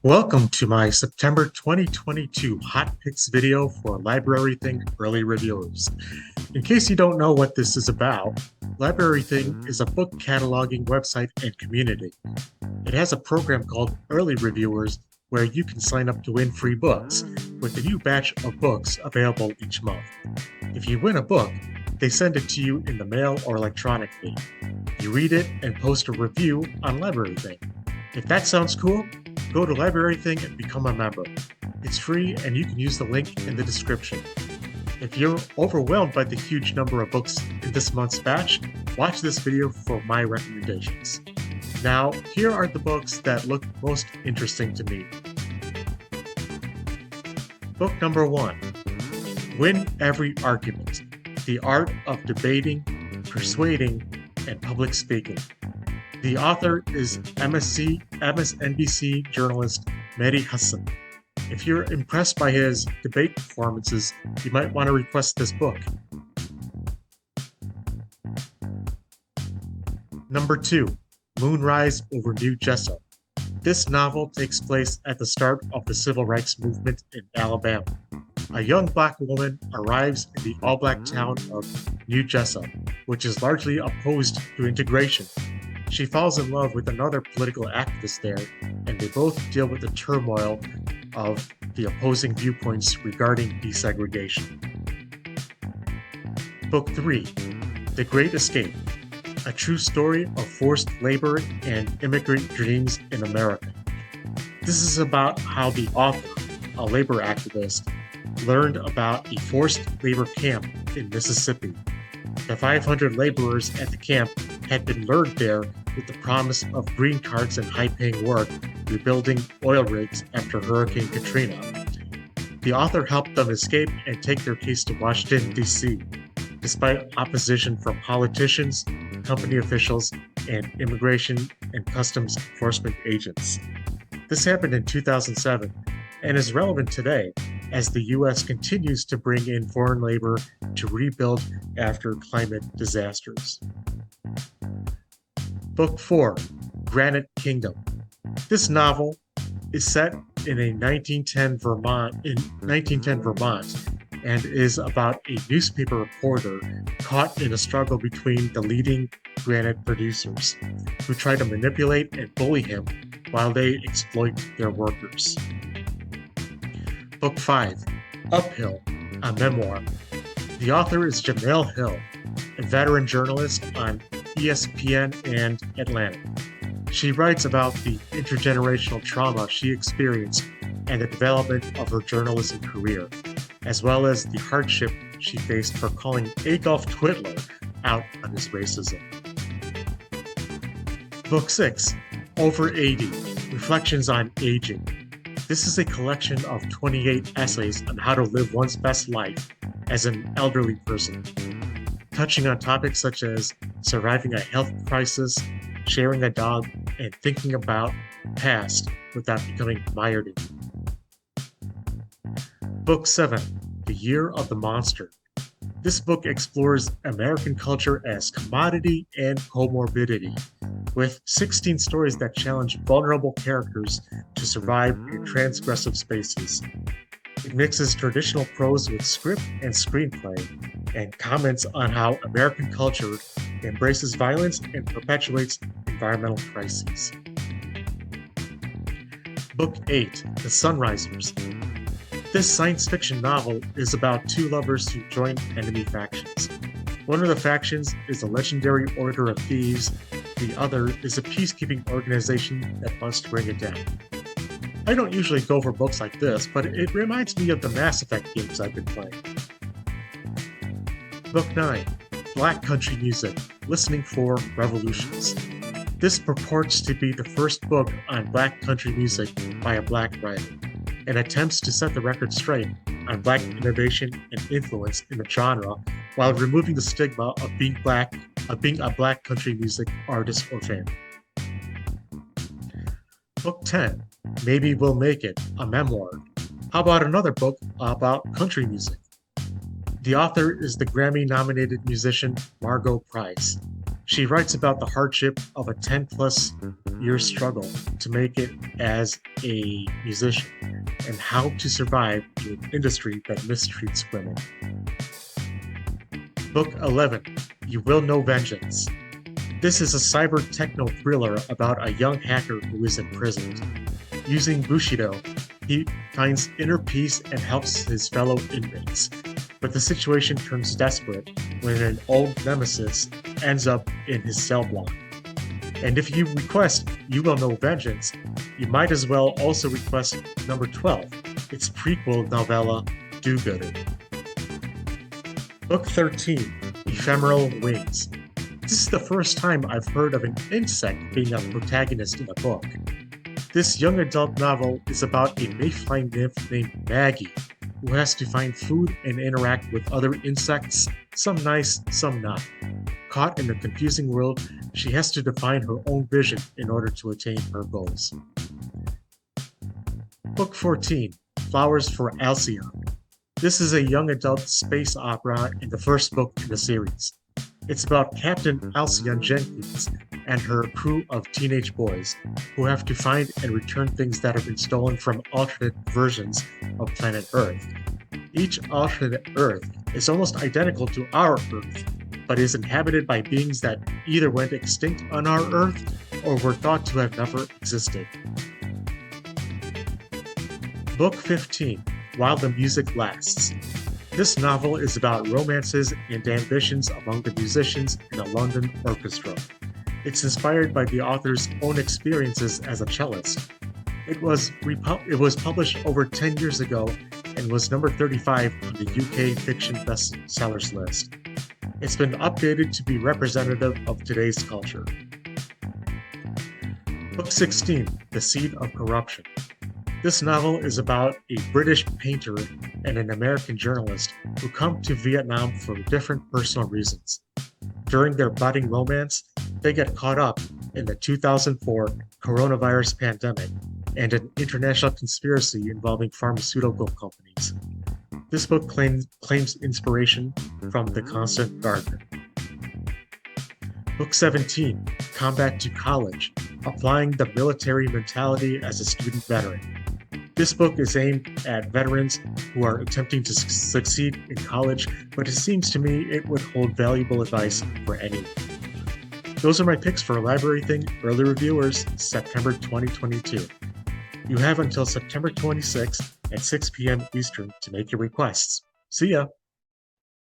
Welcome to my September 2022 Hot Picks video for LibraryThing Early Reviewers. In case you don't know what this is about, LibraryThing is a book cataloging website and community. It has a program called Early Reviewers where you can sign up to win free books, with a new batch of books available each month. If you win a book, they send it to you in the mail or electronically. You read it and post a review on LibraryThing. If that sounds cool, go to LibraryThing and become a member. It's free and you can use the link in the description. If you're overwhelmed by the huge number of books in this month's batch, watch this video for my recommendations. Now, here are the books that look most interesting to me. Book number 1, Win Every Argument: The Art of Debating, Persuading, and Public Speaking. The author is MSNBC journalist Mehdi Hasan. If you're impressed by his debate performances, you might want to request this book. Number 2, Moonrise over New Jessup. This novel takes place at the start of the Civil Rights Movement in Alabama. A young Black woman arrives in the all-Black town of New Jessup, which is largely opposed to integration. She falls in love with another political activist there, and they both deal with the turmoil of the opposing viewpoints regarding desegregation. Book 3, The Great Escape: A True Story of Forced Labor and Immigrant Dreams in America. This is about how the author, a labor activist, learned about a forced labor camp in Mississippi. The 500 laborers at the camp had been lured there with the promise of green cards and high-paying work rebuilding oil rigs after Hurricane Katrina. The author helped them escape and take their case to Washington, D.C., despite opposition from politicians, company officials, and immigration and customs enforcement agents. This happened in 2007 and is relevant today as the U.S. continues to bring in foreign labor to rebuild after climate disasters. Book 4, Granite Kingdom. This novel is set in 1910 Vermont and is about a newspaper reporter caught in a struggle between the leading granite producers, who try to manipulate and bully him while they exploit their workers. Book 5, Uphill, a Memoir. The author is Jemele Hill, a veteran journalist on ESPN and Atlanta. She writes about the intergenerational trauma she experienced and the development of her journalism career, as well as the hardship she faced for calling Adolf Hitler out on his racism. Book 6, Over 80, Reflections on Aging. This is a collection of 28 essays on how to live one's best life as an elderly person, touching on topics such as surviving a health crisis, sharing a dog, and thinking about the past without becoming mired in it. Book 7, The Year of the Monster. This book explores American culture as commodity and comorbidity, with 16 stories that challenge vulnerable characters to survive in transgressive spaces. It mixes traditional prose with script and screenplay, and comments on how American culture embraces violence and perpetuates environmental crises. Book 8, The Sunrisers. This science fiction novel is about two lovers who join enemy factions. One of the factions is the legendary Order of Thieves, the other is a peacekeeping organization that wants to bring it down. I don't usually go for books like this, but it reminds me of the Mass Effect games I've been playing. Book 9, Black Country Music: Listening for Revolutions. This purports to be the first book on Black country music by a Black writer, and attempts to set the record straight on Black innovation and influence in the genre while removing the stigma of being a Black country music artist or fan. Book 10, Maybe We'll Make It, a Memoir. How about another book about country music? The author is the Grammy-nominated musician Margo Price. She writes about the hardship of a 10-plus year struggle to make it as a musician and how to survive in an industry that mistreats women. Book 11, You Will Know Vengeance. This is a cyber techno thriller about a young hacker who is imprisoned. Using Bushido, he finds inner peace and helps his fellow inmates. But the situation turns desperate when an old nemesis ends up in his cell block. And if you request You Will Know Vengeance, you might as well also request number 12, its prequel novella, DoGoodR. Book 13, Ephemeral Wings. This is the first time I've heard of an insect being a protagonist in a book. This young adult novel is about a mayfly nymph named Maggie, who has to find food and interact with other insects, some nice, some not. Caught in a confusing world, she has to define her own vision in order to attain her goals. Book 14, Flowers for Alcyon. This is a young adult space opera and the first book in the series. It's about Captain Alcyon Jenkins and her crew of teenage boys who have to find and return things that have been stolen from alternate versions of planet Earth. Each alternate Earth is almost identical to our Earth, but is inhabited by beings that either went extinct on our Earth or were thought to have never existed. Book 15, While the Music Lasts. This novel is about romances and ambitions among the musicians in a London orchestra. It's inspired by the author's own experiences as a cellist. It was published over 10 years ago and was number 35 on the UK fiction bestsellers list. It's been updated to be representative of today's culture. Book 16, The Seed of Corruption. This novel is about a British painter and an American journalist who come to Vietnam for different personal reasons. During their budding romance, they get caught up in the 2004 coronavirus pandemic and an international conspiracy involving pharmaceutical companies. This book claims inspiration from The Constant Gardener. Book 17, Combat to College, Applying the Military Mentality as a Student Veteran. This book is aimed at veterans who are attempting to succeed in college, but it seems to me it would hold valuable advice for anyone. Those are my picks for LibraryThing Early Reviewers, September 2022. You have until September 26th at 6 p.m. Eastern to make your requests. See ya!